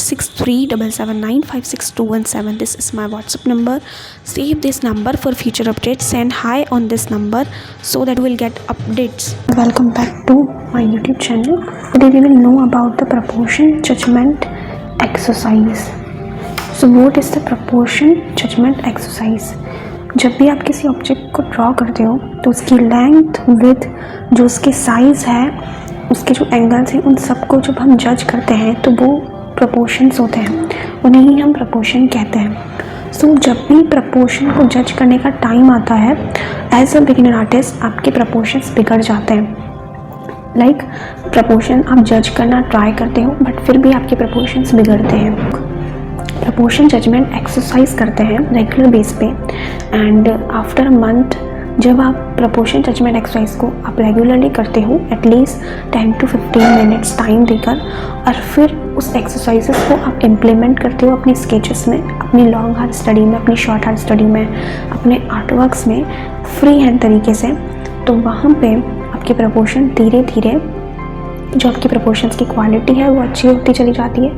86377956217. This is my WhatsApp number. Save this number for future updates. Send hi on this number so that we'll get updates. Welcome back to my YouTube channel. Today we will know about the proportion judgment exercise. So what is the proportion judgment exercise? जब भी आप किसी object को draw करते हो तो उसकी length, width, जो उसकी साइज़ है, उसके जो एंगल्स हैं, उन सबको जब हम जज करते हैं तो वो प्रपोर्शंस होते हैं, उन्हें ही हम प्रपोर्शन कहते हैं। सो जब भी प्रपोर्शन को जज करने का टाइम आता है, एज अ बिगिनर आर्टिस्ट आपके प्रपोर्शंस बिगड़ जाते हैं। लाइक प्रपोर्शन आप जज करना ट्राई करते हो बट फिर भी आपके प्रपोर्शंस बिगड़ते हैं। प्रपोर्शन जजमेंट एक्सरसाइज करते हैं रेगुलर बेस पे एंड आफ्टर अ मंथ जब आप प्रपोर्शन जजमेंट एक्सरसाइज को आप रेगुलरली करते हो एटलीस्ट 10 to 15 मिनट्स टाइम देकर, और फिर उस एक्सरसाइजेस को आप इम्प्लीमेंट करते हो अपने स्केचेस में, अपनी लॉन्ग हार्ड स्टडी में, अपनी शॉर्ट हार्ड स्टडी में, अपने आर्टवर्क्स में फ्री हैंड तरीके से, तो वहाँ पे आपके प्रपोर्शन धीरे धीरे जो आपकी प्रपोर्शंस की क्वालिटी है वो अच्छी होती चली जाती है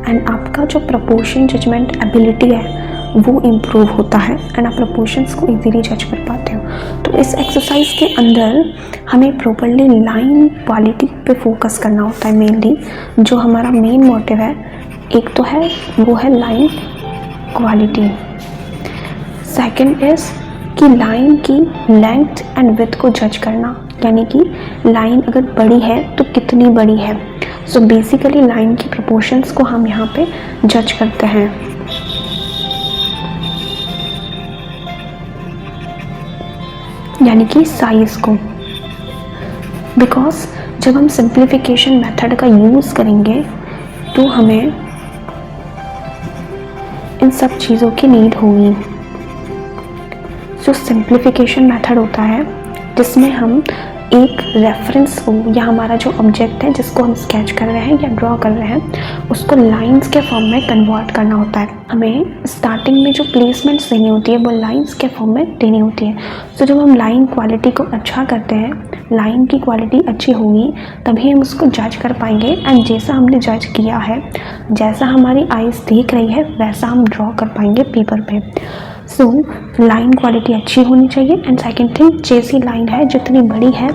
एंड आपका जो प्रपोर्शन जजमेंट एबिलिटी है वो इम्प्रूव होता है एंड आप प्रपोर्शंस को इजीली जज कर पाते हो। तो इस एक्सरसाइज के अंदर हमें प्रॉपर्ली लाइन क्वालिटी पे फोकस करना होता है मेनली। जो हमारा मेन मोटिव है एक तो है वो है लाइन क्वालिटी, सेकंड इज़ कि लाइन की लेंथ एंड विड्थ को जज करना, यानी कि लाइन अगर बड़ी है तो कितनी बड़ी है। सो बेसिकली लाइन की प्रोपोर्शंस को हम यहाँ पे जज करते हैं। यानी कि साइज को, बिकॉज जब हम सिंप्लीफिकेशन मेथड का यूज़ करेंगे तो हमें इन सब चीज़ों की नीड होगी। जो सिंप्लीफिकेशन मेथड होता है जिसमें हम एक रेफरेंस को या हमारा जो ऑब्जेक्ट है जिसको हम स्केच कर रहे हैं या ड्रॉ कर रहे हैं उसको लाइंस के फॉर्म में कन्वर्ट करना होता है। हमें स्टार्टिंग में जो प्लेसमेंट्स देनी होती है वो लाइंस के फॉर्म में देनी होती है। तो जब हम लाइन क्वालिटी को अच्छा करते हैं, लाइन की क्वालिटी अच्छी होगी तभी हम उसको जज कर पाएंगे एंड जैसा हमने जज किया है, जैसा हमारी आइज़ देख रही है वैसा हम ड्रॉ कर पाएंगे पेपर पे। सो लाइन क्वालिटी अच्छी होनी चाहिए एंड सेकंड थिंग जैसी लाइन है जितनी बड़ी है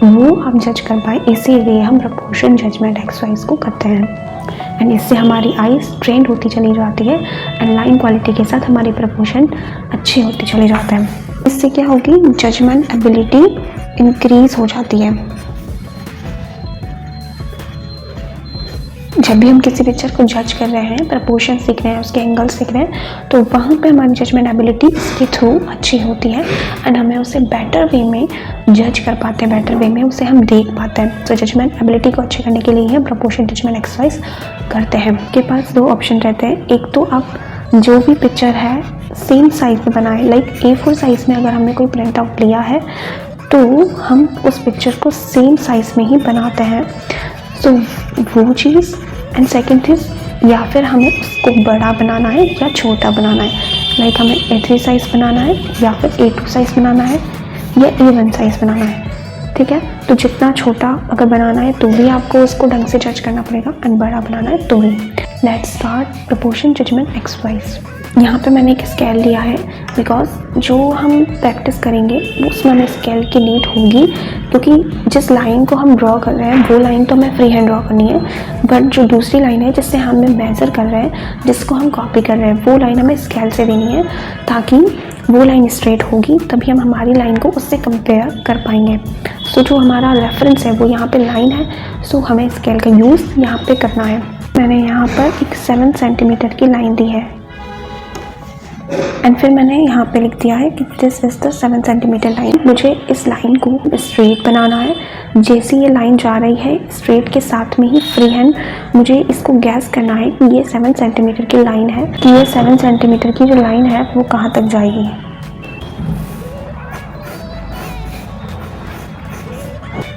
वो हम जज कर पाए, इसीलिए हम प्रपोर्शन जजमेंट एक्सरसाइज को करते हैं एंड इससे हमारी आइज़ ट्रेंड होती चली जाती है एंड लाइन क्वालिटी के साथ हमारी प्रपोर्शन अच्छी होती चली जाते हैं। इससे क्या होगी, जजमेंट एबिलिटी इंक्रीज हो जाती है। जब भी हम किसी पिक्चर को जज कर रहे हैं, प्रपोर्शन सीख रहे हैं, उसके एंगल्स सीख रहे हैं, तो वहाँ पे हमारी जजमेंट एबिलिटी इसके थ्रू अच्छी होती है एंड हमें उसे बेटर वे में जज कर पाते हैं, बेटर वे में उसे हम देख पाते हैं। तो जजमेंट एबिलिटी को अच्छे करने के लिए हम प्रपोर्शन जजमेंट एक्सरसाइज करते हैं। आपके पास दो ऑप्शन रहते हैं, एक तो आप जो भी पिक्चर है सेम साइज़ में बनाएं। लाइक A4 साइज़ में अगर हमने कोई प्रिंट आउट लिया है तो हम उस पिक्चर को सेम साइज़ में ही बनाते हैं। सो वो चीज़ एंड सेकंड चीज़, या फिर हमें उसको बड़ा बनाना है या छोटा बनाना है। लाइक हमें A3 साइज़ बनाना है या फिर A2 साइज़ बनाना है या A1 साइज़ बनाना है, ठीक है। तो जितना छोटा अगर बनाना है तो भी आपको उसको ढंग से जज करना पड़ेगा एंड बड़ा बनाना है तो भी। Let's start proportion judgement exercise. यहाँ पे मैंने एक स्केल लिया है बिकॉज जो हम प्रैक्टिस करेंगे उसमें हमें स्केल की नीड होगी, क्योंकि जिस लाइन को हम ड्रॉ कर रहे हैं वो लाइन तो हमें फ्री हैंड ड्रॉ करनी है, बट जो दूसरी लाइन है जिससे हमें मेज़र कर रहे हैं, जिसको हम कॉपी कर रहे हैं, वो लाइन हमें स्केल से देनी है ताकि वो लाइन स्ट्रेट होगी, तभी हम हमारी लाइन को उससे कंपेयर कर पाएंगे। सो जो हमारा रेफरेंस है वो यहाँ पे लाइन है, सो हमें स्केल का यूज़ यहाँ पे करना है। मैंने यहाँ पर एक 7 सेंटीमीटर की लाइन दी है एंड फिर मैंने यहाँ पे लिख दिया है कि this is the 7 centimetre line. मुझे इस लाइन को स्ट्रेट बनाना है। जैसे ये लाइन जा रही है स्ट्रेट के साथ में ही फ्री हैंड मुझे इसको गैस करना है कि ये 7 सेंटीमीटर की लाइन है, कि ये 7 सेंटीमीटर की जो लाइन है वो कहाँ तक जाएगी।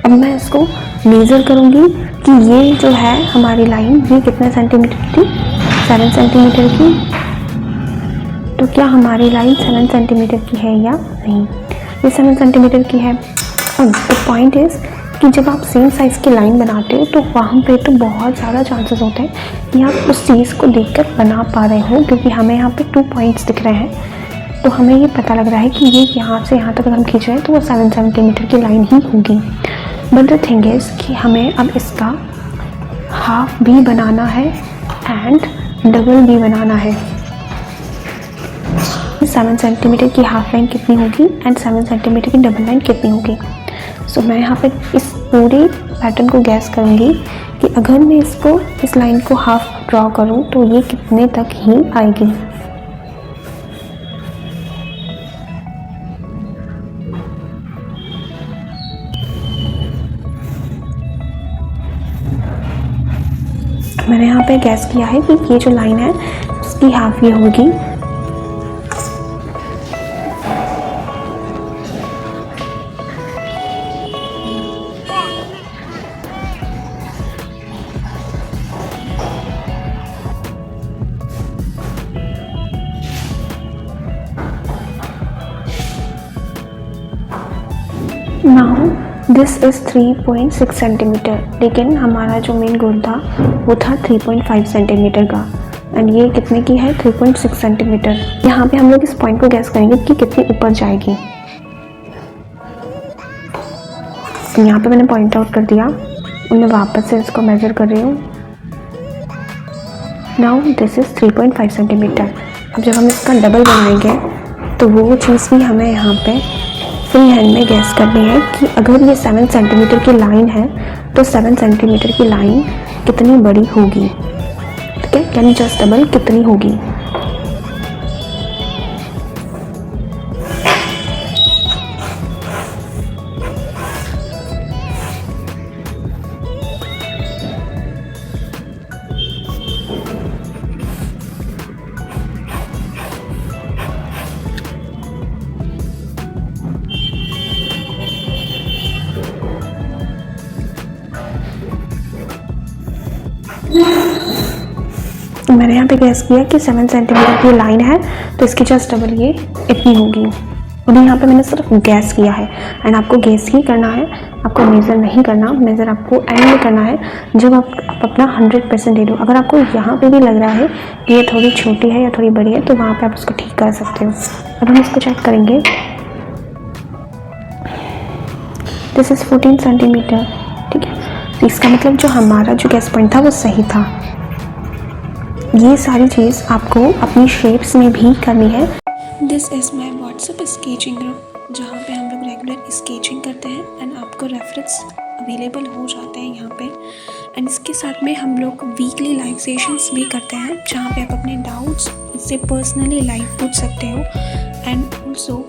अब मैं इसको मेज़र करूँगी कि ये जो है हमारी लाइन ये कितने सेंटीमीटर की थी, 7 सेंटीमीटर की। तो क्या हमारी लाइन 7 सेंटीमीटर की है या नहीं, ये 7 सेंटीमीटर की है। अब द पॉइंट इज़ कि कि जब आप सेम साइज़ की लाइन बनाते हो तो वहाँ पे तो बहुत ज़्यादा चांसेस होते हैं कि आप उस चीज़ को देखकर बना पा रहे हो, क्योंकि हमें यहाँ पे 2 पॉइंट्स दिख रहे हैं। तो हमें ये पता लग रहा है कि ये यहाँ से यहाँ तक अगर हम खींच रहे हैं तो वो 7 सेंटीमीटर की लाइन ही होगी। बट द थिंग इज़ कि हमें अब इसका हाफ भी बनाना है एंड डबल भी बनाना है। 7 सेंटीमीटर की हाफ लाइन कितनी होगी एंड 7 सेंटीमीटर की डबल लाइन कितनी होगी। सो मैं यहाँ पे इस पूरे पैटर्न को गैस करूँगी कि अगर मैं इस लाइन को हाफ ड्रॉ करूँ तो ये कितने तक ही आएगी। मैंने यहाँ पे गैस किया है कि ये जो लाइन है उसकी हाफ ये होगी। नाउ दिस इज़ 3.6 सेंटीमीटर, लेकिन हमारा जो मेन गोल था वो था 3.5 सेंटीमीटर का एंड ये कितने की है 3.6 सेंटीमीटर। यहाँ पे हम लोग इस पॉइंट को गैस करेंगे कि कितनी ऊपर जाएगी। यहाँ पे मैंने पॉइंट आउट कर दिया और मैं वापस से इसको मेजर कर रही हूँ। Now this is 3.5 centimetre. अब जब हम इसका डबल बनाएंगे तो वो चीज़ भी हमें यहाँ पे फ्री हैंड में गैस करनी है कि अगर ये 7 सेंटीमीटर की लाइन है तो 7 सेंटीमीटर की लाइन कितनी बड़ी होगी। ठीक है, कैन जस्ट डबल कितनी होगी। मैंने यहाँ पे गैस किया कि 7 सेंटीमीटर की लाइन है तो इसकी जस्ट डबल ये इतनी होगी। और यहाँ पे मैंने सिर्फ गैस किया है एंड आपको गैस ही करना है, आपको मेज़र नहीं करना। मेज़र आपको एंड में करना है जब आप अपना 100% दे दो। अगर आपको यहाँ पे भी लग रहा है कि ये थोड़ी छोटी है या थोड़ी बड़ी है तो वहाँ पे आप उसको ठीक कर सकते हो। अब हम इसको चेक करेंगे। This is 14 centimetre. ठीक है, तो इसका मतलब जो हमारा जो गैस पॉइंट था वो सही था। ये सारी चीज़ आपको अपनी शेप्स में भी करनी है। This is my WhatsApp sketching group, जहाँ पे हम लोग रेगुलर स्केचिंग करते हैं एंड आपको रेफरेंस अवेलेबल हो जाते हैं यहाँ पे। एंड इसके साथ में हम लोग वीकली लाइव सेशंस भी करते हैं, जहाँ पे आप अपने डाउट्स इससे पर्सनली लाइव पूछ सकते हो। एंड ऑल्सो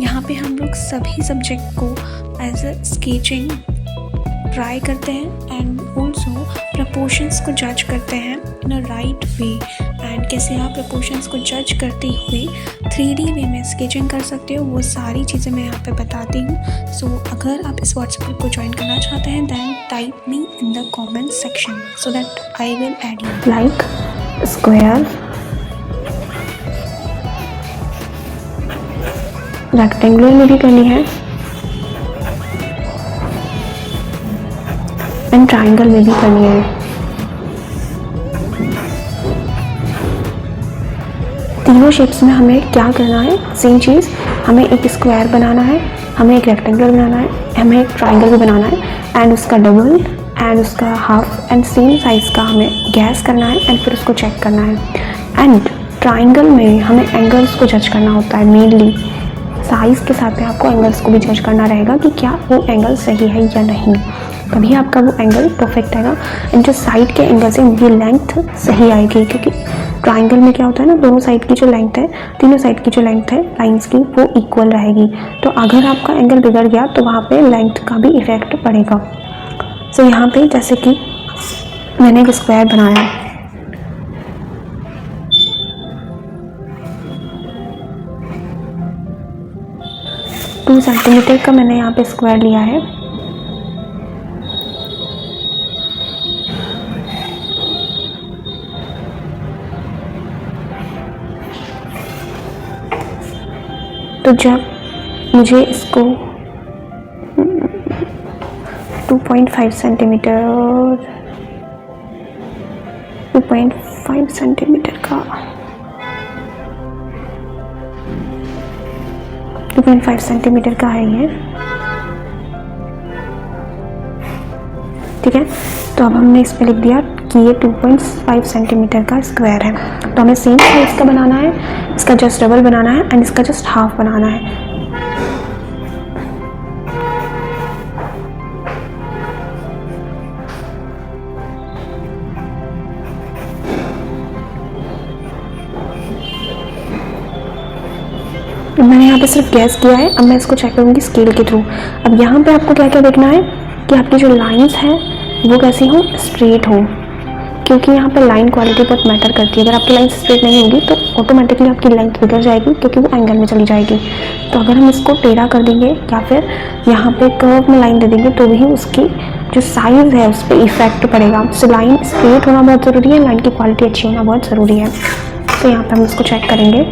यहाँ पे हम लोग सभी सब्जेक्ट को एज अ स्केचिंग ट्राई करते हैं एंड ऑल्सो प्रपोर्शंस को जज करते हैं इन अ राइट वे। एंड कैसे आप प्रपोर्शंस को जज करते हुए 3D वे में स्केचिंग कर सकते हो, वो सारी चीज़ें मैं यहाँ पे बताती हूँ। सो अगर आप इस व्हाट्सएप ग्रुप को ज्वाइन करना चाहते हैं then type me in the comment section so that I will add you. Like square, rectangular में भी करनी है एंड ट्राइंगल में भी करनी है। तीनों शेप्स में हमें क्या करना है, सेम चीज़। हमें एक स्क्वायर बनाना है, हमें एक रेक्टेंगल बनाना है, हमें एक ट्राइंगल भी बनाना है एंड उसका डबल एंड उसका हाफ एंड सेम साइज़ का हमें गैस करना है एंड फिर उसको चेक करना है। एंड ट्राइंगल में हमें एंगल्स को जज करना होता है मेनली। साइज़ के साथ में आपको एंगल्स को भी जज करना रहेगा कि क्या वो एंगल सही है या नहीं, तभी आपका वो एंगल परफेक्ट आएगा। एंड जो साइड के एंगल से ये लेंथ सही आएगी, क्योंकि ट्राइंगल में क्या होता है ना, दोनों साइड की जो लेंथ है, तीनों साइड की जो लेंथ है लाइंस की, वो इक्वल रहेगी। तो अगर आपका एंगल बिगड़ गया तो वहाँ पे लेंथ का भी इफेक्ट पड़ेगा। सो यहाँ पे जैसे कि मैंने एक स्क्वायर बनाया, टू सेंटीमीटर का मैंने यहाँ पे स्क्वायर लिया है। तो जब मुझे इसको 2.5 सेंटीमीटर, 2.5 सेंटीमीटर का, 2.5 सेंटीमीटर का है ये, ठीक है। तो अब हमने इस पे लिख दिया कि ये 2.5 सेंटीमीटर का स्क्वायर है। तो हमें सेम साइज का बनाना है, इसका जस्ट डबल बनाना है एंड इसका जस्ट हाफ बनाना है। मैंने यहाँ पे सिर्फ गैस किया है, अब मैं इसको चेक करूँगी स्केल के थ्रू। अब यहाँ पे आपको क्या क्या देखना है कि आपकी जो लाइंस है वो कैसी हो, स्ट्रेट हो, क्योंकि यहाँ पे लाइन क्वालिटी बहुत मैटर करती है। अगर आपकी लाइन स्ट्रेट नहीं होगी तो ऑटोमेटिकली आपकी लेंथ बिगड़ जाएगी, क्योंकि वो एंगल में चली जाएगी। तो अगर हम इसको टेढ़ा कर देंगे या फिर यहाँ पे कर्व में लाइन दे देंगे तो भी उसकी जो साइज़ है उस पर इफेक्ट पड़ेगा। तो लाइन स्ट्रेट होना बहुत ज़रूरी है, लाइन की क्वालिटी अच्छी होना बहुत ज़रूरी है। तो यहाँ पर हम इसको चेक करेंगे।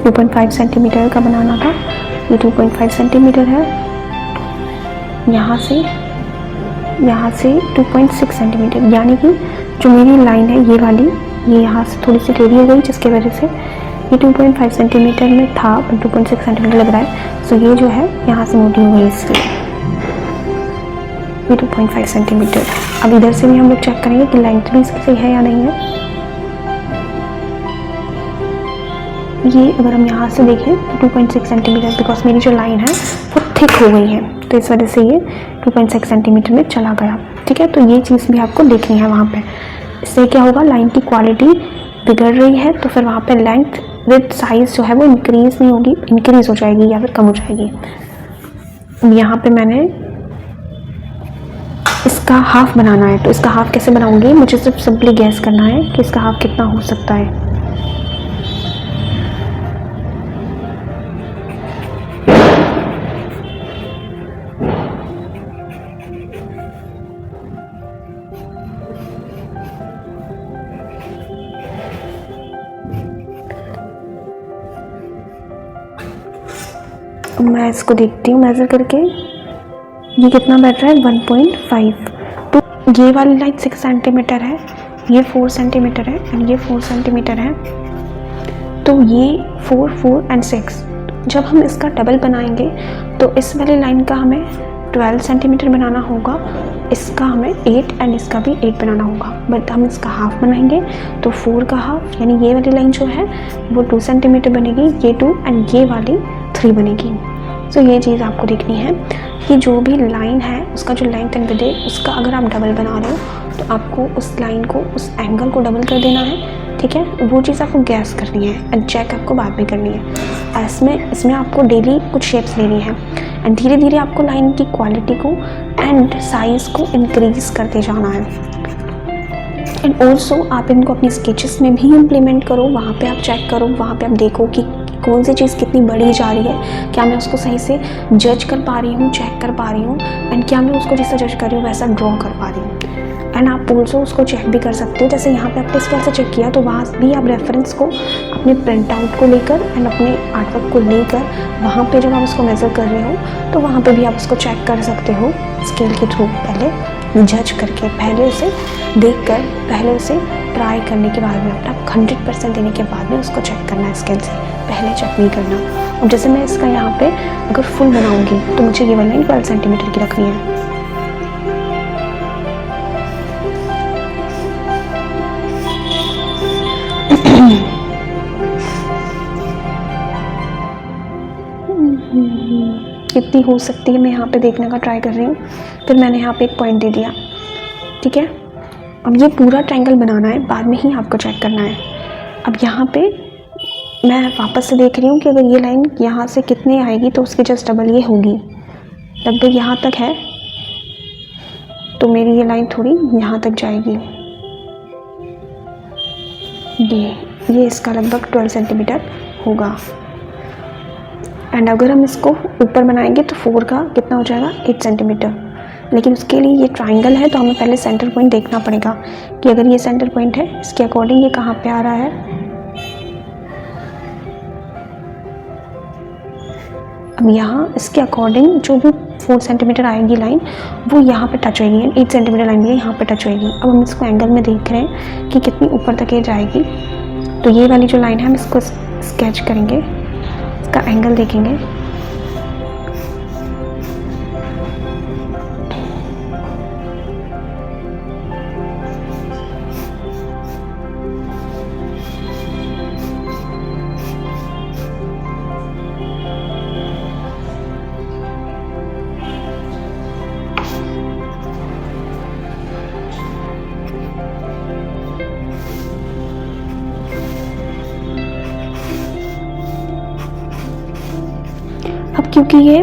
2.5 सेंटीमीटर का बनाना था, ये 2.5 सेंटीमीटर है। यहाँ से 2.6 सेंटीमीटर, यानी कि जो मेरी लाइन है ये वाली, ये यहाँ से थोड़ी सी टेढ़ी हो गई, जिसकी वजह से ये 2.5 सेंटीमीटर में था पर 2.6 सेंटीमीटर लग रहा है। सो ये जो है यहाँ से मोटी हो गई, इसलिए ये 2.5 सेंटीमीटर। अब इधर से भी हम लोग चेक करेंगे कि लेंथ भी इसकी सही है या नहीं है। ये अगर हम यहाँ से देखें तो 2.6 सेंटीमीटर, बिकॉज मेरी जो लाइन है वो थिक हो गई है, तो इस वजह से ये 2.6 सेंटीमीटर में चला गया, ठीक है। तो ये चीज़ भी आपको देखनी है वहाँ पे। इससे क्या होगा, लाइन की क्वालिटी बिगड़ रही है तो फिर वहाँ पे लेंथ विद साइज़ जो है वो इंक्रीज़ नहीं होगी, इंक्रीज़ हो जाएगी या फिर कम हो जाएगी। यहाँ पे मैंने इसका हाफ बनाना है, तो इसका हाफ कैसे बनाऊँगी, मुझे सिर्फ सिंपली गैस करना है कि इसका हाफ कितना हो सकता है। मैं इसको देखती हूँ मेज़र करके, ये कितना बैठ रहा है, 1.5। तो ये वाली लाइन 6 सेंटीमीटर है, ये 4 सेंटीमीटर है एंड ये 4 सेंटीमीटर है। तो ये 4, 4 एंड 6, जब हम इसका डबल बनाएंगे तो इस वाली लाइन का हमें 12 सेंटीमीटर बनाना होगा, इसका हमें 8 एंड इसका भी 8 बनाना होगा। बट हम इसका हाफ बनाएंगे तो 4 का हाफ, यानी ये वाली लाइन जो है वो 2 सेंटीमीटर बनेगी, ये 2 एंड ये वाली 3 बनेगी। सो ये चीज़ आपको देखनी है कि जो भी लाइन है उसका जो लेंथ एंड विड्थ है उसका अगर आप डबल बना रहे हो तो आपको उस लाइन को, उस एंगल को डबल कर देना है, ठीक है। वो चीज़ आपको गैस करनी है एंड चेक आपको बाद में करनी है। इसमें आपको डेली कुछ शेप्स लेनी है एंड धीरे धीरे आपको लाइन की क्वालिटी को एंड साइज़ को इंक्रीज़ करते जाना है। एंड ऑल्सो आप इनको अपनी स्केचेस में भी इम्प्लीमेंट करो, वहाँ पे आप चेक करो, वहाँ पे आप देखो कि कौन सी चीज़ कितनी बड़ी जा रही है, क्या मैं उसको सही से जज कर पा रही हूँ, चेक कर पा रही हूँ, एंड क्या मैं उसको जैसा जज कर रही हूँ वैसा ड्रॉ कर पा रही हूँ। एंड आप ऑल्सो उसको चेक भी कर सकते हो, जैसे यहाँ पे आपने स्केल से चेक किया तो वहाँ भी आप रेफरेंस को अपने प्रिंट आउट को लेकर एंड अपने आर्टवर्क को लेकर वहाँ पे जब आप उसको मेज़र कर रहे हो तो वहाँ पे भी आप उसको चेक कर सकते हो स्केल के थ्रू, पहले जज करके, पहले उसे देख कर, पहले उसे ट्राई करने के बाद में, अपना 100% देने के बाद में उसको चेक करना है स्केल से, पहले चेक नहीं करना। और जैसे मैं इसका यहाँ पे अगर फुल बनाऊँगी तो मुझे ये वाली 12 सेंटीमीटर की रखनी है। कितनी हो सकती है मैं यहाँ पे देखने का ट्राई कर रही हूँ। फिर मैंने यहाँ पे एक पॉइंट दे दिया, ठीक है। अब ये पूरा ट्रायंगल बनाना है, बाद में ही आपको चेक करना है। अब यहाँ पे मैं वापस से देख रही हूँ कि अगर ये लाइन यहाँ से कितनी आएगी तो उसके जस्ट डबल ये होगी, लगभग यहाँ तक है, तो मेरी ये लाइन थोड़ी यहाँ तक जाएगी। ये इसका लगभग 12 सेंटीमीटर होगा। एंड अगर हम इसको ऊपर बनाएंगे तो 4 का कितना हो जाएगा, 8 सेंटीमीटर। लेकिन उसके लिए ये ट्रायंगल है तो हमें पहले सेंटर पॉइंट देखना पड़ेगा कि अगर ये सेंटर पॉइंट है इसके अकॉर्डिंग ये कहाँ पे आ रहा है। अब यहाँ इसके अकॉर्डिंग जो भी 4 सेंटीमीटर आएगी लाइन वो यहाँ पे टच होएगी, 8 सेंटीमीटर लाइन भी यहाँ पे टच होएगी। अब हम इसको एंगल में देख रहे हैं कि कितनी ऊपर तक ये जाएगी। तो ये वाली जो लाइन है हम इसको स्केच करेंगे, इसका एंगल देखेंगे। अब क्योंकि ये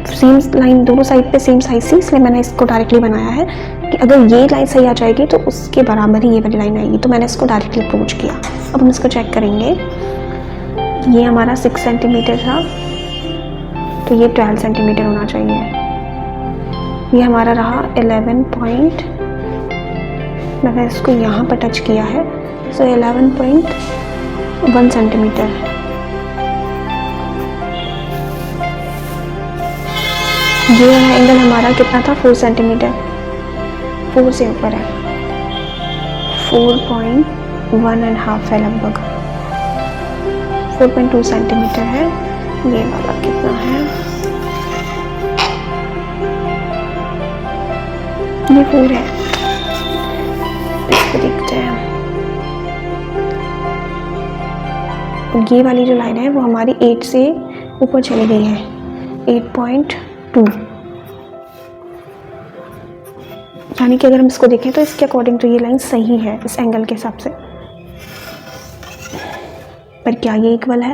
सेम लाइन दोनों साइड पे सेम साइज थी इसलिए मैंने इसको डायरेक्टली बनाया है कि अगर ये लाइन सही आ जाएगी तो उसके बराबर ही ये वाली लाइन आएगी। तो मैंने इसको डायरेक्टली अप्रोच किया। अब हम इसको चेक करेंगे। ये हमारा 6 सेंटीमीटर था तो ये 12 सेंटीमीटर होना चाहिए। ये हमारा रहा 11 पॉइंट, मैंने इसको यहाँ पर टच किया है, सो 11.1 सेंटीमीटर। ये एंगल हमारा कितना था, 4 सेंटीमीटर, 4 से ऊपर है, 4.1.5 है लगभग, 4.2 सेंटीमीटर है। ये वाला कितना है, ये 4 है। इसको देखते हैं। ये वाली जो लाइन है वो हमारी 8 से ऊपर चली गई है, 8.2, यानी कि अगर हम इसको देखें तो इसके अकॉर्डिंग तो ये लाइन सही है इस एंगल के हिसाब से। पर क्या ये इक्वल है?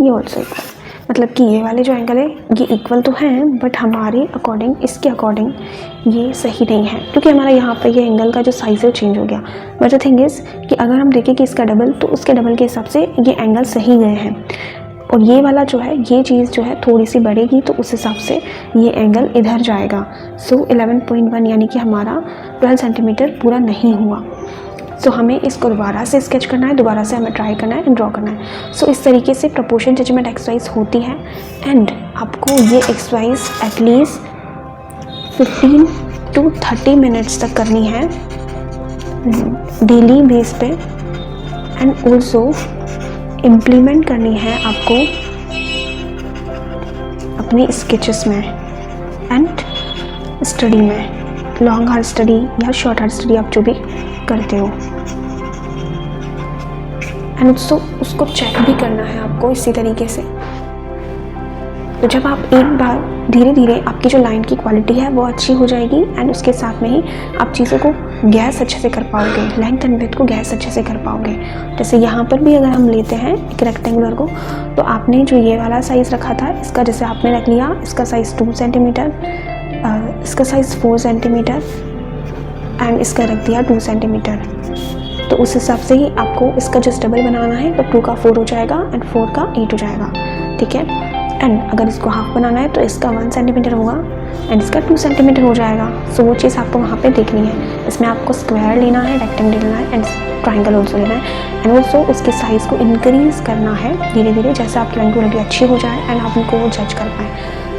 ये ऑल्सो इक्वल, मतलब कि ये वाले जो एंगल है ये इक्वल तो हैं बट हमारे अकॉर्डिंग, इसके अकॉर्डिंग ये सही नहीं है क्योंकि हमारा यहाँ पर ये एंगल का जो साइज़ है चेंज हो गया। बट द थिंग इज़ कि अगर हम देखें कि इसका डबल, तो उसके डबल के हिसाब से ये एंगल सही गए हैं। और ये वाला जो है, ये चीज़ जो है थोड़ी सी बढ़ेगी तो उस हिसाब से ये एंगल इधर जाएगा। सो 11.1 यानी कि हमारा 12 सेंटीमीटर पूरा नहीं हुआ। सो हमें इसको दोबारा से स्केच करना है, दोबारा से हमें ट्राई करना है एंड ड्रॉ करना है। सो इस तरीके से प्रोपोर्शन जजमेंट एक्सरसाइज होती है एंड आपको ये एक्सरसाइज एटलीस्ट 15 to 30 मिनट्स तक करनी है डेली बेस पे एंड ऑल्सो इम्प्लीमेंट करनी है आपको अपनी स्केचेस में एंड स्टडी में, लॉन्ग हार्ड स्टडी या शॉर्ट हार्ड स्टडी आप जो भी करते हो। एंड उसको चेक भी करना है आपको इसी तरीके से। तो जब आप एक बार धीरे धीरे आपकी जो लाइन की क्वालिटी है वो अच्छी हो जाएगी एंड उसके साथ में ही आप चीज़ों को गैस अच्छे से कर पाओगे, लेंथ एंड विड्थ को गैस अच्छे से कर पाओगे। जैसे यहाँ पर भी अगर हम लेते हैं एक रेक्टेंगुलर को, तो आपने जो ये वाला साइज़ रखा था इसका, जैसे आपने रख लिया इसका साइज़ 2 सेंटीमीटर, इसका साइज़ 4 सेंटीमीटर एंड इसका रख दिया 2 सेंटीमीटर। तो उस हिसाब से ही आपको इसका जो डबल बनाना है तो 2 का 4 हो जाएगा एंड 4 का 8 हो जाएगा, ठीक है। एंड अगर इसको हाफ बनाना है तो इसका 1 सेंटीमीटर होगा एंड इसका 2 सेंटीमीटर हो जाएगा। सो वो चीज़ आपको वहाँ पे देखनी है। इसमें आपको स्क्वायर लेना है, रेक्टेंगल लेना है एंड ट्राइंगल ऑल्सो लेना है एंड ऑल्सो उसके साइज़ को इंक्रीज़ करना है धीरे धीरे, जैसे आपकी लाइन क्वालिटी अच्छी हो जाए एंड आप उनको वो जज कर पाएँ।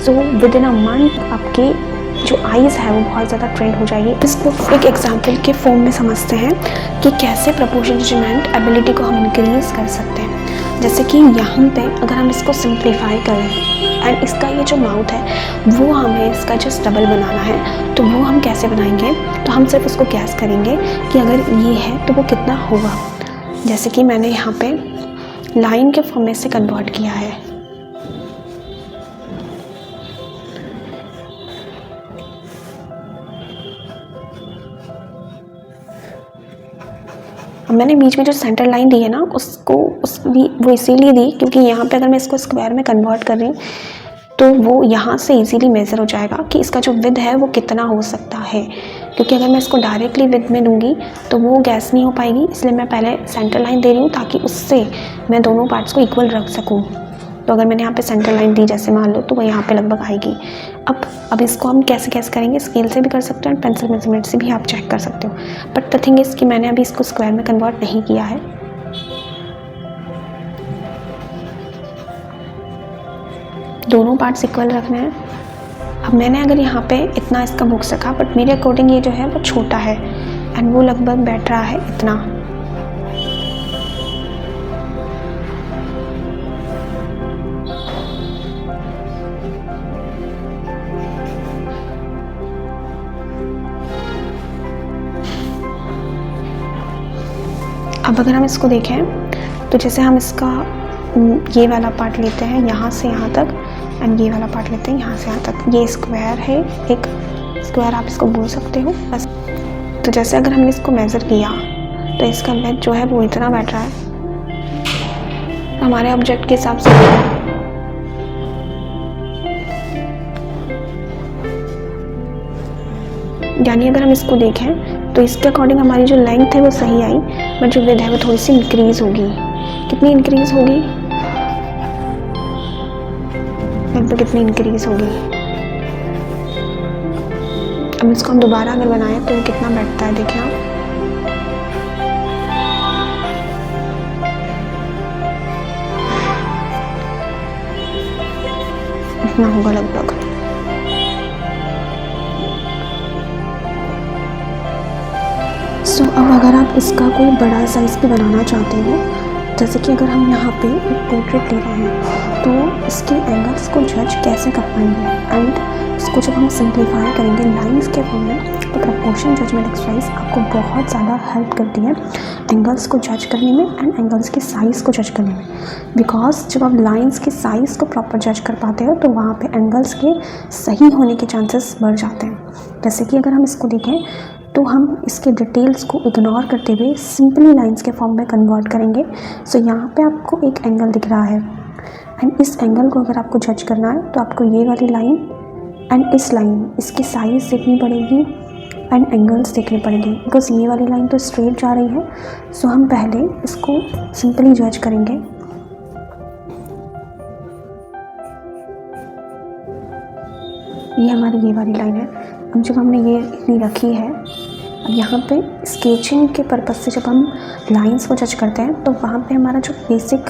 So with in a month आपके जो आइज़ है वो बहुत ज़्यादा ट्रेंड हो जाएगी। इसको एक एग्जाम्पल के फॉर्म में समझते हैं कि कैसे प्रोपोर्शन जजमेंट एबिलिटी को हम इंक्रीज़ कर सकते हैं। जैसे कि यहाँ पे अगर हम इसको सिंप्लीफाई करें एंड इसका ये जो माउथ है वो हमें इसका जस्ट डबल बनाना है, तो वो हम कैसे बनाएंगे? तो हम सिर्फ उसको गैस करेंगे कि अगर ये है तो वो कितना होगा। जैसे कि मैंने यहाँ पे लाइन के फॉर्म में से कन्वर्ट किया है। मैंने बीच में जो सेंटर लाइन दी है ना वो इसीलिए दी क्योंकि यहाँ पे अगर मैं इसको स्क्वायर में कन्वर्ट कर रही हूँ तो वो यहाँ से इजीली मेज़र हो जाएगा कि इसका जो विड्थ है वो कितना हो सकता है। क्योंकि अगर मैं इसको डायरेक्टली विड्थ में दूंगी तो वो गैस नहीं हो पाएगी, इसलिए मैं पहले सेंटर लाइन दे रही हूँ ताकि उससे मैं दोनों पार्ट्स को इक्वल रख सकूँ। तो अगर मैंने यहाँ पे सेंटर लाइन दी जैसे मान लो, तो वो यहाँ पे लगभग आएगी। अब इसको हम कैसे गैस करेंगे? स्केल से भी कर सकते हो, पेंसिल मेजरमेंट से भी आप चेक कर सकते हो। बट द थिंग इज़ कि मैंने अभी इसको स्क्वायर में कन्वर्ट नहीं किया है। दोनों पार्ट्स इक्वल रखने हैं। अब मैंने अगर यहाँ पे इतना इसका बुक्स रखा, बट मेरे अकॉर्डिंग ये जो है वो छोटा है एंड वो लगभग बैठ रहा है इतना। अब अगर हम इसको देखें तो जैसे हम इसका ये वाला पार्ट लेते हैं यहाँ से यहाँ तक एंड ये वाला पार्ट लेते हैं यहाँ से यहाँ तक, ये स्क्वायर है, एक स्क्वायर आप इसको बोल सकते हो बस। तो जैसे अगर हमने इसको मेज़र किया तो इसका लेंथ जो है वो इतना बैठ रहा है हमारे ऑब्जेक्ट के हिसाब से। यानी अगर हम इसको देखें तो इसके अकॉर्डिंग हमारी जो लेंथ है वो सही आई, बट जो विड्थ है वो थोड़ी सी इंक्रीज़ होगी। कितनी इंक्रीज़ होगी? लगभग कितनी इंक्रीज़ होगी? अब इसको हम दोबारा अगर बनाएं तो ये कितना बैठता है, देखिए आप। इतना होगा लगभग। सो अब अगर आप इसका कोई बड़ा साइज़ भी बनाना चाहते हो, जैसे कि अगर हम यहाँ पे एक पोर्ट्रेट ले रहे हैं तो इसके एंगल्स को जज कैसे कर पाएंगे एंड इसको जब हम सिंप्लीफाई करेंगे लाइंस के फॉर्म में, तो प्रपोर्शन जजमेंट एक्सरसाइज आपको बहुत ज़्यादा हेल्प करती है एंगल्स को जज करने में एंड एंगल्स के साइज़ को जज करने में। बिकॉज जब आप लाइंस के साइज़ को प्रॉपर जज कर पाते हो तो वहाँ पे एंगल्स के सही होने के चांसेस बढ़ जाते हैं। जैसे कि अगर हम इसको देखें तो हम इसके डिटेल्स को इग्नोर करते हुए सिंपली लाइंस के फॉर्म में कन्वर्ट करेंगे। सो यहाँ पे आपको एक एंगल दिख रहा है एंड इस एंगल को अगर आपको जज करना है तो आपको ये वाली लाइन एंड इस लाइन, इसकी साइज़ देखनी पड़ेगी एंड एंगल्स देखने पड़ेंगे। बिकॉज ये वाली लाइन तो स्ट्रेट जा रही है, सो हम पहले इसको सिंपली जज करेंगे। ये हमारी ये वाली लाइन है। अब जब हमने ये इतनी रखी है, अब यहाँ पे स्केचिंग के पर्पज़ से जब हम लाइंस को जज करते हैं तो वहाँ पे हमारा जो बेसिक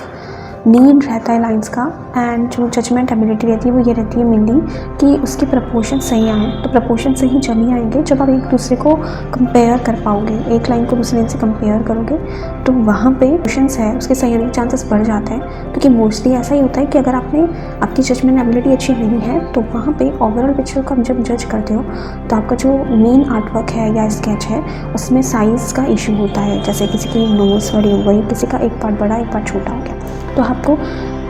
नीड रहता है लाइंस का एंड जो जजमेंट एबिलिटी रहती है वो ये रहती है मेनली कि उसके प्रपोर्शन सही आएँ। तो प्रपोर्शन सही जब ही आएंगे जब आप एक दूसरे को कंपेयर कर पाओगे, एक लाइन को दूसरे लाइन से कंपेयर करोगे तो वहाँ पे प्रपोर्शंस है उसके सही आने के चांसेस बढ़ जाते हैं। क्योंकि मोस्टली ऐसा ही होता है कि अगर आपकी जजमेंट एबिलिटी अच्छी नहीं है तो वहाँ पे ओवरऑल पिक्चर को आप जब जज करते हो तो आपका जो मेन आर्टवर्क है या स्केच है उसमें साइज़ का इशू होता है। जैसे किसी की नोज़ बड़ी हो गई, किसी का एक पार्ट बड़ा एक पार्ट छोटा हो गया, तो आपको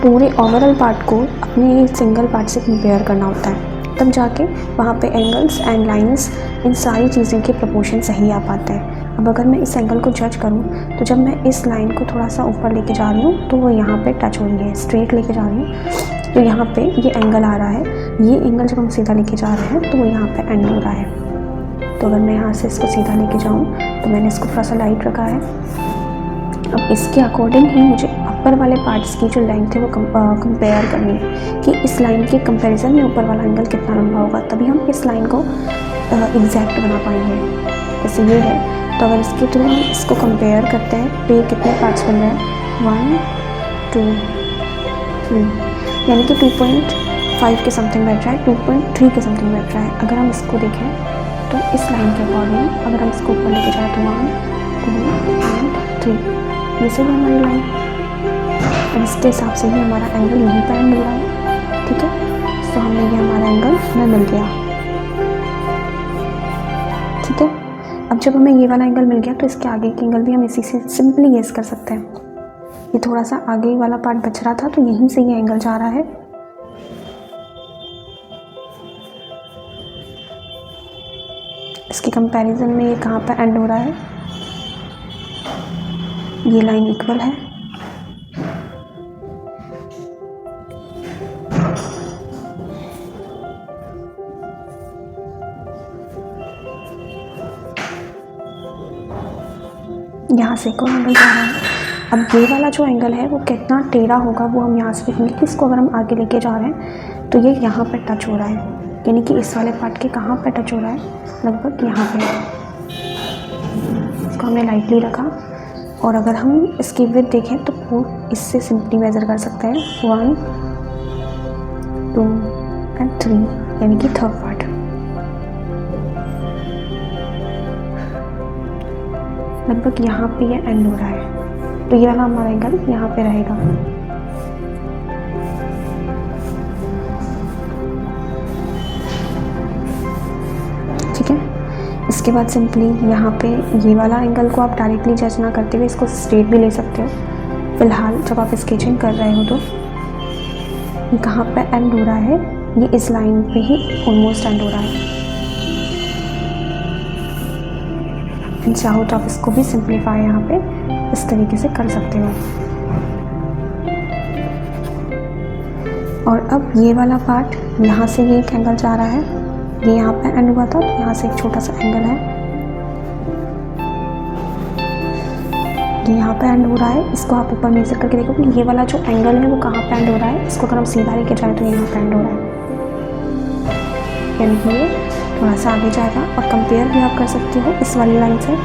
पूरे ओवरऑल पार्ट को अपने सिंगल पार्ट से कंपेयर करना होता है, तब जाके वहाँ पे एंगल्स एंड लाइंस इन सारी चीज़ों के प्रपोर्शन सही आ पाते हैं। अब अगर मैं इस एंगल को जज करूँ तो जब मैं इस लाइन को थोड़ा सा ऊपर लेके जा रही हूँ तो वो यहाँ पे टच हो रही है, स्ट्रेट लेके जा रही हूँ तो यहाँ पे ये एंगल आ रहा है। ये एंगल जब हम सीधा लेके जा रहे हैं तो वो यहाँ पे एंड हो रहा है। तो अगर मैं यहाँ से इसको सीधा लेके जाऊँ तो मैंने इसको थोड़ा सा लाइट रखा है। अब इसके अकॉर्डिंग ही मुझे अपर वाले पार्ट्स की जो लेंथ है वो कंपेयर करनी है कि इस लाइन के कंपैरिजन में ऊपर वाला एंगल कितना लंबा होगा, तभी हम इस लाइन को एग्जैक्ट बना पाएंगे। जैसे ये है तो अगर इसके थ्रू हम इसको कंपेयर करते हैं तो ये कितने पार्ट्स बन रहे हैं, 1 2 3, यानी कि 2.5 के समथिंग बैठ रहा है, 2.3 के समथिंग बैठ रहा है। अगर हम इसको देखें तो इस लाइन के अकॉर्डिंग अगर हम इसको ऊपर लेके जाए तो 1 2 3, ये सही है हमारी लाइन और इसके हिसाब से ही हमारा एंगल यहीं पर मिल रहा है। ठीक है, तो हमें ये हमारा एंगल हमें मिल गया। ठीक है, अब जब हमें ये वाला एंगल मिल गया तो इसके आगे के एंगल भी हम इसी से सिंपली गेस कर सकते हैं। ये थोड़ा सा आगे वाला पार्ट बच रहा था तो यहीं से ये एंगल जा रहा है। इसके कंपैरिजन में ये कहाँ पर एंड हो रहा है, ये लाइन इक्वल है। यहाँ से कोई एंगल जा रहा है। अब ये वाला जो एंगल है वो कितना टेढ़ा होगा वो हम यहाँ से देखेंगे कि इसको अगर हम आगे लेके जा रहे हैं तो ये यहाँ पर टच हो रहा है, यानी कि इस वाले पार्ट के कहाँ पर टच हो रहा है, लगभग यहाँ पे। इसको हमने लाइटली रखा और अगर हम इसकी विड्थ देखें तो वो इससे सिंपली मेज़र कर सकते हैं 1 2 एंड 3, यानी कि थर्ड पार्ट। लगभग यहाँ पे ये एंड हो रहा है, तो ये वाला हमारा एंगल यहाँ पे रहेगा। ठीक है, इसके बाद सिंपली यहाँ पे ये वाला एंगल को आप डायरेक्टली जज ना करते हुए इसको स्ट्रेट भी ले सकते हो। फिलहाल जब आप स्केचिंग कर रहे हो तो ये कहाँ पे एंड हो रहा है, ये इस लाइन पे ही ऑलमोस्ट एंड हो रहा है। चाहो तो आप इसको भी सिंप्लीफाई यहाँ पे इस तरीके से कर सकते हो। और अब ये वाला पार्ट, यहाँ से ये एक एंगल जा रहा है, ये यहाँ पे एंड हुआ था, तो यहाँ से एक छोटा सा एंगल है, ये यहाँ पे एंड हो रहा है। इसको आप ऊपर मेजर करके देखो कि ये वाला जो एंगल है वो कहाँ पे एंड हो रहा है। इसको अगर हम सीधा लेके जाए तो यहाँ पे एंड हो रहा है, यानी कि ये थोड़ा सा आगे जाएगा। और कंपेयर भी आप कर सकते हो इस वाली लाइन से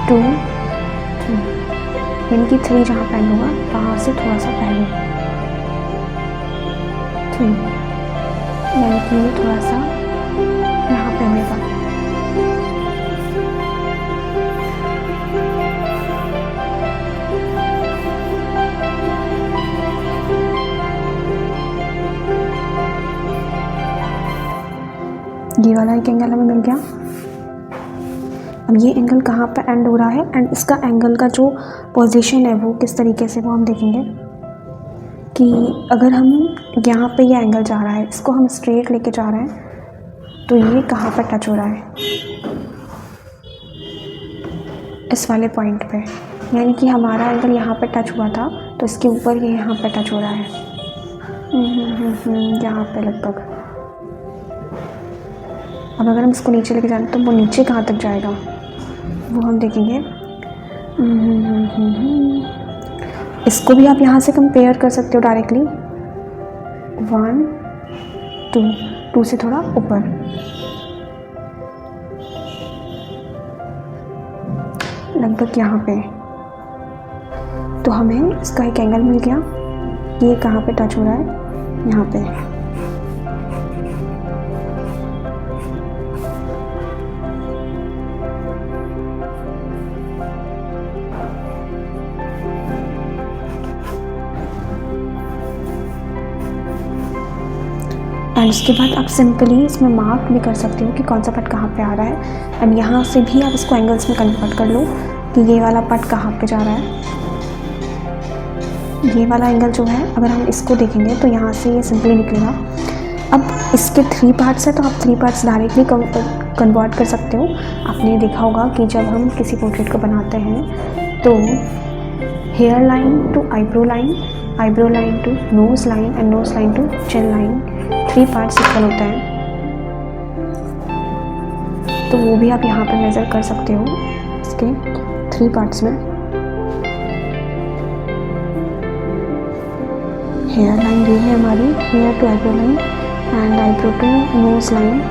2, 3, यानी कि 3 जहाँ पे एंड होगा वहाँ से थोड़ा सा पहले 3, यानी कि ये थोड़ा सा यहाँ पे होगा। ये वाला एक एंगल हमें मिल गया। अब ये एंगल कहाँ पे एंड हो रहा है एंड इसका एंगल का जो पोजीशन है वो किस तरीके से, वो हम देखेंगे कि अगर हम यहाँ पे ये एंगल जा रहा है, इसको हम स्ट्रेट लेके जा रहे हैं, तो ये कहाँ पे टच हो रहा है, इस वाले पॉइंट पे, यानी कि हमारा एंगल यहाँ पे टच हुआ था तो इसके ऊपर ये यहाँ पे टच हो रहा है, यहाँ पे लगभग। अब अगर हम इसको नीचे लेके जाएं तो वो नीचे कहाँ तक जाएगा वो हम देखेंगे। इसको भी आप यहाँ से कंपेयर कर सकते हो डायरेक्टली, 1, 2 से थोड़ा ऊपर, लगभग यहाँ पे। तो हमें इसका एक एंगल मिल गया, ये कहाँ पे टच हो रहा है, यहाँ पे। एंड उसके बाद आप सिंपली इसमें मार्क भी कर सकते हो कि कौन सा पार्ट कहाँ पे आ रहा है। एंड यहाँ से भी आप इसको एंगल्स में कन्वर्ट कर लो कि ये वाला पार्ट कहाँ पे जा रहा है। ये वाला एंगल जो है अगर हम इसको देखेंगे तो यहाँ से ये सिंपली निकलेगा। अब इसके 3 पार्ट्स हैं तो आप 3 पार्ट्स डायरेक्टली कन्वर्ट कर सकते हो। आपने देखा होगा कि जब हम किसी पोर्ट्रेट को बनाते हैं तो hair line to eyebrow line to nose line and nose line to chin line, 3 parts equal होता है। तो वो भी आप यहाँ पर मेज़र कर सकते हो इसके 3 पार्ट्स में। हेयर लाइन ये है हमारी, hair to eyebrow line and eyebrow to nose line.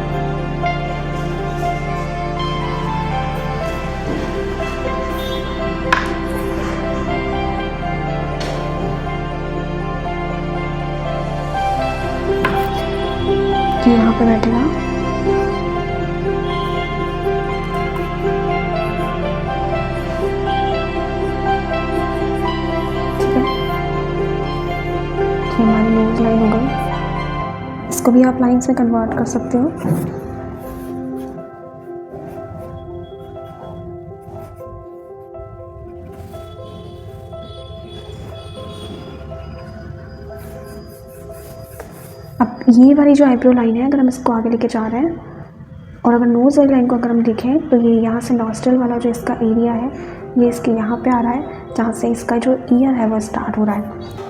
यहाँ पे बैठेगा। ठीक है, ये हमारी नोज लाइन हो गई। इसको भी आप लाइंस में कन्वर्ट कर सकते हो। अब ये वाली जो आईब्रो लाइन है अगर हम इसको आगे लेके जा रहे हैं और अगर नोज़ वाली लाइन को अगर हम देखें तो ये यहाँ से नॉस्ट्रल वाला जो इसका एरिया है ये इसके यहाँ पे आ रहा है, जहाँ से इसका जो ईयर है वो स्टार्ट हो रहा है।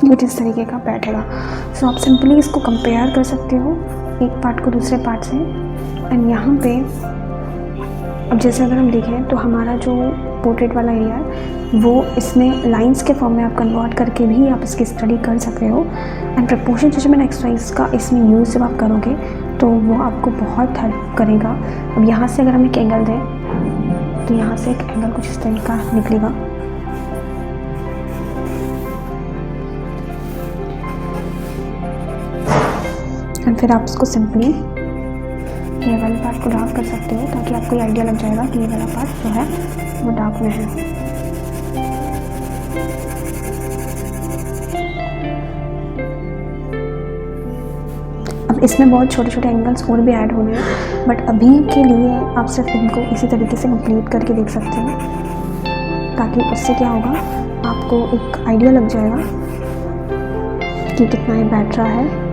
ये इस तरीके का बैठेगा। सो आप सिंपली इसको कंपेयर कर सकते हो एक पार्ट को दूसरे पार्ट से। एंड यहाँ पे अब जैसे अगर हम देखें तो हमारा जो पोर्ट्रेट वाला एरिया है वो इसमें लाइंस के फॉर्म में आप कन्वर्ट करके भी आप इसकी स्टडी कर सकते हो। एंड प्रपोर्शन जजमेंट एक्सरसाइज का इसमें यूज़ जब आप करोगे तो वो आपको बहुत हेल्प करेगा। अब यहाँ से अगर हम एक एंगल दें तो यहाँ से एक एंगल कुछ इस तरीका निकलेगा। एंड फिर आप उसको सिंपली ये वाले पार्ट को डार्क कर सकते हो ताकि आपको ये आइडिया लग जाएगा कि ये वाला पार्ट जो है वो डार्क में है। अब इसमें बहुत छोटे छोटे एंगल्स और भी ऐड होने हैं, बट अभी के लिए आप सिर्फ इनको इसी तरीके से कंप्लीट करके देख सकते हैं ताकि उससे क्या होगा आपको एक आइडिया लग जाएगा कि कितना ये बैठ रहा है।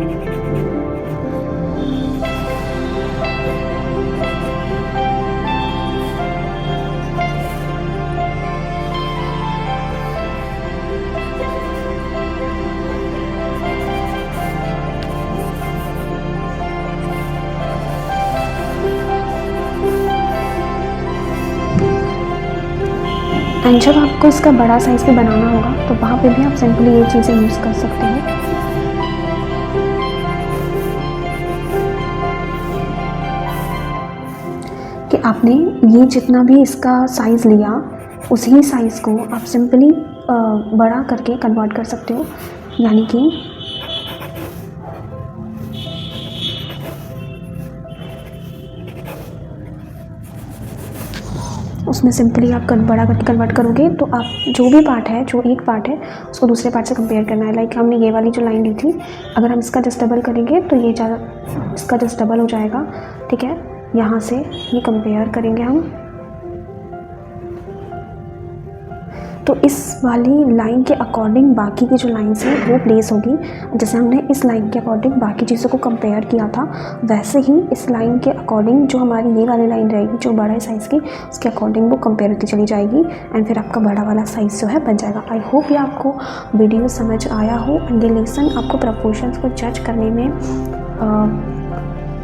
एंड जब आपको इसका बड़ा साइज़ भी बनाना होगा तो वहाँ पे भी आप सिंपली ये चीज़ें यूज़ कर सकते हो। कि आपने ये जितना भी इसका साइज़ लिया उसी साइज़ को आप सिंपली बड़ा करके कन्वर्ट कर सकते हो। यानी कि उसमें सिंपली आप बड़ा करके कन्वर्ट करोगे तो आप जो भी पार्ट है, जो एक पार्ट है उसको दूसरे पार्ट से कंपेयर करना है। लाइक हमने ये वाली जो लाइन ली थी, अगर हम इसका जस्ट डबल करेंगे तो ये ज़्यादा इसका जस्ट डबल हो जाएगा। ठीक है, यहाँ से ये कंपेयर करेंगे हम, तो इस वाली लाइन के अकॉर्डिंग बाकी की जो लाइन्स हैं वो प्लेस होगी। जैसे हमने इस लाइन के अकॉर्डिंग बाकी चीज़ों को कंपेयर किया था, वैसे ही इस लाइन के अकॉर्डिंग जो हमारी ये वाली लाइन रहेगी जो बड़ा साइज़ की, उसके अकॉर्डिंग वो कंपेयर होती चली जाएगी एंड फिर आपका बड़ा वाला साइज़ जो है बन जाएगा। आई होप ये आपको वीडियो समझ आया हो एंड ये लेसन आपको प्रपोर्शंस को जज करने में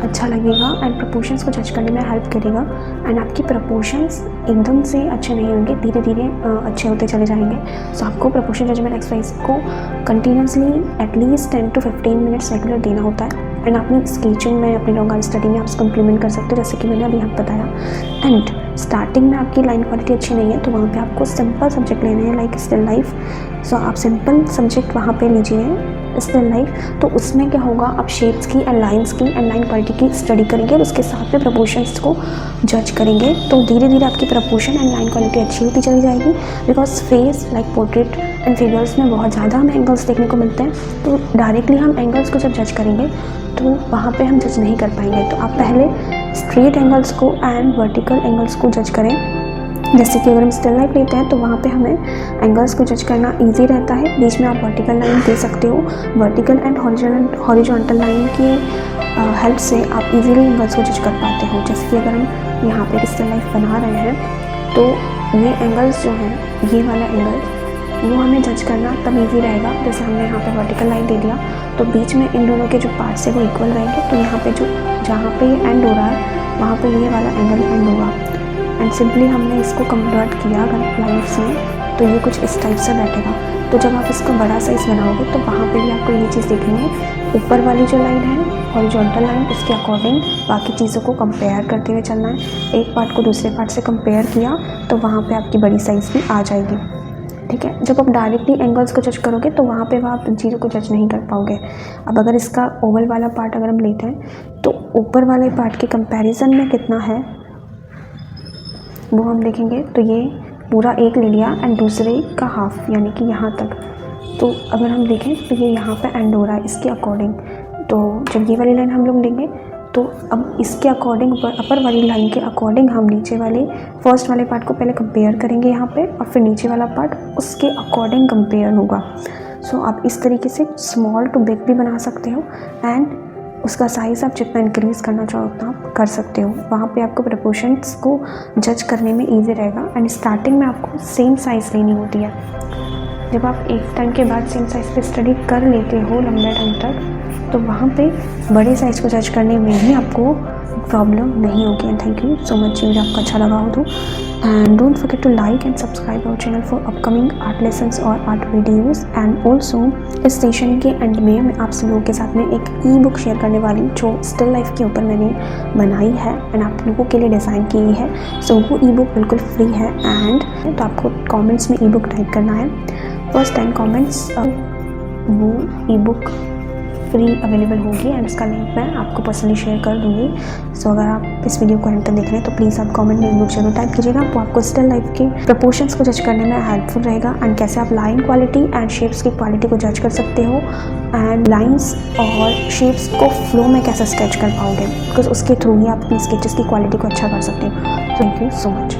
अच्छा लगेगा एंड प्रपोर्शंस को जज करने में हेल्प करेगा। एंड आपकी प्रपोर्शंस एकदम से अच्छे नहीं होंगे, धीरे धीरे अच्छे होते चले जाएंगे। सो आपको प्रपोर्शन जजमेंट एक्सरसाइज को continuously at least 10 to 15 minutes regular देना होता है। एंड अपनी स्केचिंग में, अपनी लॉन्ग आर्ट स्टडी में आप इसको इम्प्लीमेंट कर सकते हो, जैसे कि मैंने अभी आपको बताया। एंड स्टार्टिंग में आपकी लाइन क्वालिटी अच्छी नहीं है तो वहाँ पे आपको सिंपल सब्जेक्ट लेने हैं लाइक स्टिल लाइफ। सो आप सिंपल सब्जेक्ट वहाँ पे लीजिए स्टिल लाइफ, तो उसमें क्या होगा आप शेप्स की एंड लाइंस की एंड लाइन क्वालिटी की स्टडी करेंगे और उसके साथ में प्रपोर्शंस को जज करेंगे। तो धीरे धीरे आपकी प्रपोर्शन एंड लाइन क्वालिटी अच्छी होती चली जाएगी। Because face like portrait and figures में बहुत ज़्यादा हमें एंगल्स देखने को मिलते हैं, तो डायरेक्टली हम एंगल्स को जब जज करेंगे तो वहाँ पे हम जज नहीं कर पाएंगे। तो आप पहले स्ट्रेट एंगल्स को एंड वर्टिकल एंगल्स को जज करें। जैसे कि अगर हम स्टिल लाइफ लेते हैं तो वहाँ पे हमें एंगल्स को जज करना इजी रहता है। बीच में आप वर्टिकल लाइन दे सकते हो, वर्टिकल एंड हॉरिजॉन्टल लाइन की हेल्प से आप इजीली एंगल्स को जज कर पाते हो। जैसे कि अगर हम यहाँ पे स्टिल लाइफ बना रहे हैं तो ये एंगल्स जो हैं, ये वाला एंगल वो हमें जज करना तब इजी रहेगा। जैसे हमने यहाँ पे वर्टिकल लाइन दे दिया तो बीच में इन दोनों के जो पार्ट्स है वो इक्वल रहेंगे, तो यहाँ पे जो जहाँ पे ये एंड हो रहा है वहाँ पे ये वाला एंगल एंड होगा। एंड सिंपली हमने इसको कन्वर्ट किया अगर लाइन्स में तो ये कुछ इस टाइप से बैठेगा। तो जब आप इसको बड़ा साइज़ बनाओगे तो वहाँ पे भी आपको ये चीज़ देखेंगे, ऊपर वाली जो लाइन है हॉरिजॉन्टल लाइन, उसके अकॉर्डिंग बाकी चीज़ों को कंपेयर करते हुए चलना है। एक पार्ट को दूसरे पार्ट से कंपेयर किया तो वहाँ पे आपकी बड़ी साइज़ भी आ जाएगी। ठीक है, जब आप डायरेक्टली एंगल्स को जज करोगे तो वहाँ पे आप चीज़ों को जज नहीं कर पाओगे। अब अगर इसका ओवल वाला पार्ट अगर हम लेते हैं तो ऊपर वाले पार्ट के कंपैरिजन में कितना है वो हम देखेंगे। तो ये पूरा एक ले लिया एंड दूसरे का हाफ यानी कि यहाँ तक, तो अगर हम देखें तो ये यहाँ पे एंड हो रहा है इसके अकॉर्डिंग। तो जब ये वाली लाइन हम लोग लेंगे तो अब इसके अकॉर्डिंग अपर वाली लाइन के अकॉर्डिंग हम नीचे वाले फर्स्ट वाले पार्ट को पहले कंपेयर करेंगे यहाँ पे, और फिर नीचे वाला पार्ट उसके अकॉर्डिंग कंपेयर होगा। सो आप इस तरीके से स्मॉल टू बिग भी बना सकते हो एंड उसका साइज़ आप जितना इंक्रीज़ करना चाहो उतना आप कर सकते हो। वहाँ पे आपको प्रपोर्शंस को जज करने में ईजी रहेगा एंड स्टार्टिंग में आपको सेम साइज़ लेनी होती है। जब आप एक टाइम के बाद सेम साइज़ पे स्टडी कर लेते हो लंबे टाइम तक, तो वहाँ पे बड़े साइज़ को जज करने में भी आपको प्रॉब्लम नहीं होगी। And thank you so much, video आपको अच्छा लगा हो तो, and don't forget to like and subscribe our channel for upcoming art lessons और आर्ट वीडियोस। एंड ऑल्सो इस सेशन के एंड में मैं आप सब लोगों के साथ में एक ई बुक शेयर करने वाली हूँ जो स्टिल लाइफ के ऊपर मैंने बनाई है एंड आप लोगों के लिए डिज़ाइन की है। सो वो ई बुक बिल्कुल फ्री है। एंड तो आपको कमेंट्स में ई बुक टाइप करना है, फर्स्ट 10 कमेंट्स वो ई बुक फ्री अवेलेबल होगी एंड इसका लिंक मैं आपको पर्सनली शेयर कर दूँगी। सो अगर आप इस वीडियो को एंड तक देख रहे हैं तो प्लीज़ आप कमेंट में ई बुक जरूर टाइप कीजिएगा। वो आपको स्टिल लाइफ के प्रपोर्शंस को जज करने में हेल्पफुल रहेगा एंड कैसे आप लाइन क्वालिटी एंड शेप्स की क्वालिटी को जज कर सकते हो एंड लाइन्स और शेप्स को फ्लो में कैसे स्केच कर पाओगे, बिकॉज उसके थ्रू ही आप अपनी स्केचेस की क्वालिटी को अच्छा कर सकते हो। Thank you so much.